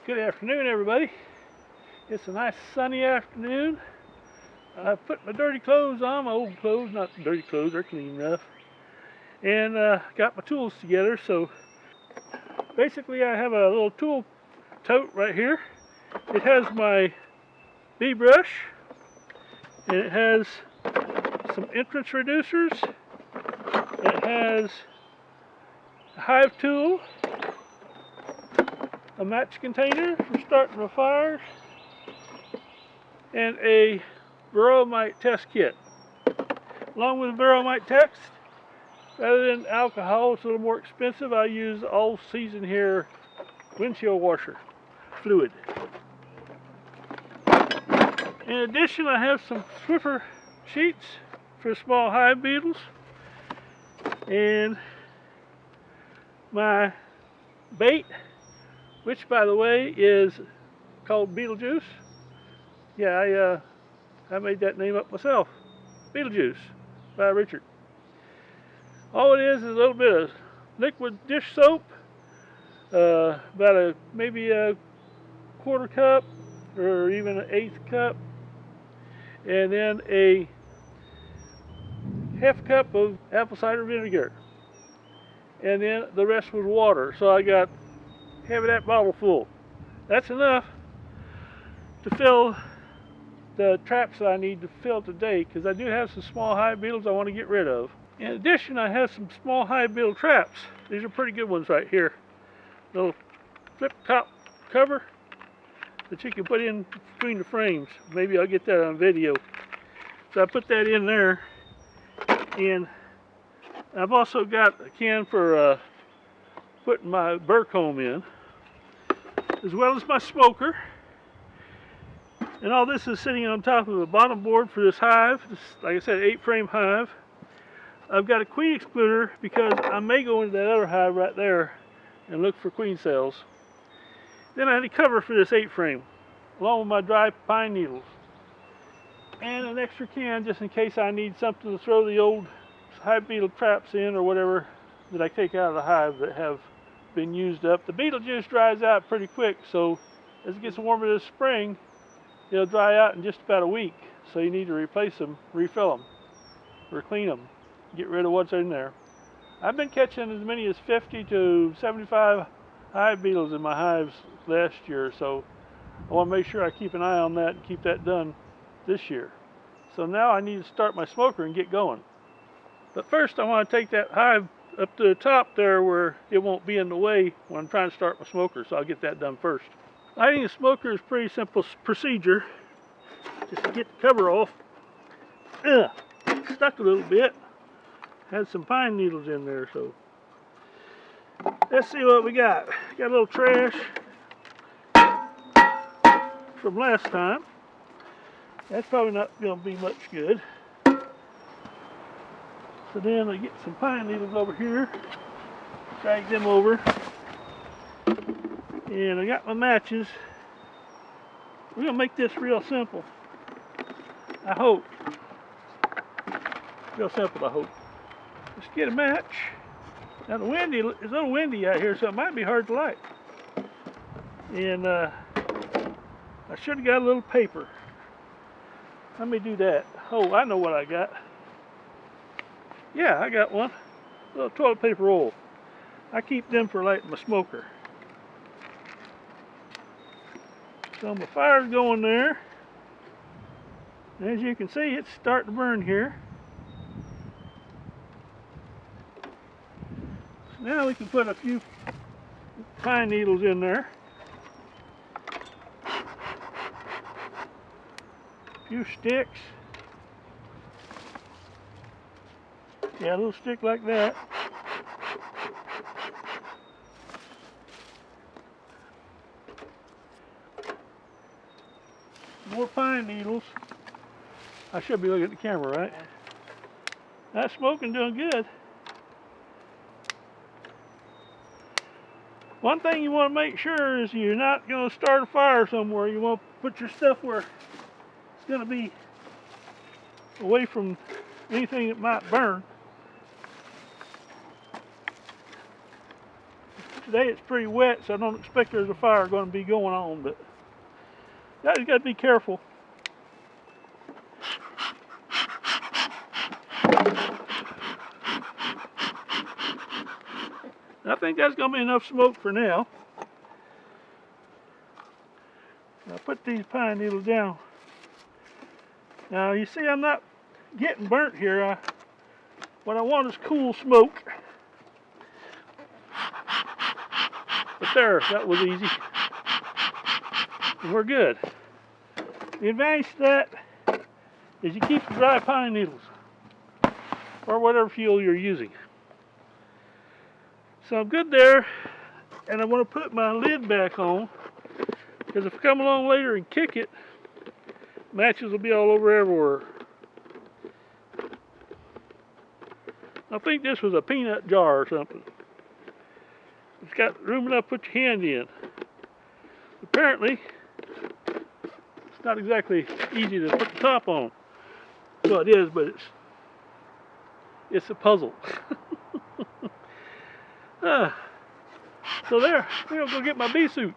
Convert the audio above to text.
Good afternoon, everybody. It's a nice sunny afternoon. I've put my dirty clothes on, my old clothes, not dirty clothes, they're clean enough, and got my tools together. So basically I have a little tool tote right here. It has my bee brush, and it has some entrance reducers. It has a hive tool, a match container for starting a fire, and a varroamite test kit. Along with the varroamite test, rather than alcohol, it's a little more expensive, I use all season here windshield washer fluid. In addition, I have some Swiffer sheets for small hive beetles, and my bait, which by the way is called Beetlejuice. Yeah, I made that name up myself. Beetlejuice by Richard. All it is a little bit of liquid dish soap, about maybe a quarter cup or even an eighth cup, and then a half cup of apple cider vinegar, and then the rest was water. So I got half of that bottle full. That's enough to fill the traps that I need to fill today, because I do have some small hive beetles I want to get rid of. In addition, I have some small hive beetle traps. These are pretty good ones right here. Little flip top cover that you can put in between the frames. Maybe I'll get that on video. So I put that in there, and I've also got a can for putting my burr comb in, as well as my smoker. And all this is sitting on top of a bottom board for this hive. This, like I said, 8-frame hive. I've got a queen excluder because I may go into that other hive right there and look for queen cells. Then I had a cover for this 8-frame, along with my dry pine needles. And an extra can just in case I need something to throw the old hive beetle traps in or whatever that I take out of the hive that have been used up. The beetle juice dries out pretty quick, so as it gets warmer this spring, it'll dry out in just about a week. So you need to replace them, refill them, or clean them, get rid of what's in there. I've been catching as many as 50 to 75 hive beetles in my hives last year, so I want to make sure I keep an eye on that and keep that done this year. So now I need to start my smoker and get going. But first I want to take that hive up to the top there where it won't be in the way when I'm trying to start my smoker, so I'll get that done first. Lighting a smoker is a pretty simple procedure. Just to get the cover off. Stuck a little bit. Had some pine needles in there, so let's see what we got. Got a little trash from last time. That's probably not going to be much good. So then I get some pine needles over here, drag them over, and I got my matches. We're going to make this real simple, I hope. Real simple, I hope. Let's get a match. Now it's a little windy out here, so it might be hard to light. And I should have got a little paper. Let me do that. Oh, I know what I got. Yeah, I got one. A little toilet paper roll. I keep them for lighting my smoker. So my fire's going there. As you can see, it's starting to burn here. So now we can put a few pine needles in there. A few sticks. Yeah, a little stick like that. More pine needles. I should be looking at the camera, right? That smoking doing good. One thing you want to make sure is you're not going to start a fire somewhere. You want to put your stuff where it's going to be away from anything that might burn. today it's pretty wet, so I don't expect there's a fire going to be going on, but you got to be careful. I think that's going to be enough smoke for now. I'll put these pine needles down. Now you see I'm not getting burnt here. What I want is cool smoke. But there, that was easy. And we're good. The advantage to that is you keep the dry pine needles or whatever fuel you're using. So I'm good there, and I want to put my lid back on because if I come along later and kick it, matches will be all over everywhere. I think this was a peanut jar or something. It's got room enough to put your hand in. Apparently, it's not exactly easy to put the top on. Well, it is, but it's a puzzle. So there, I'm gonna go get my bee suit.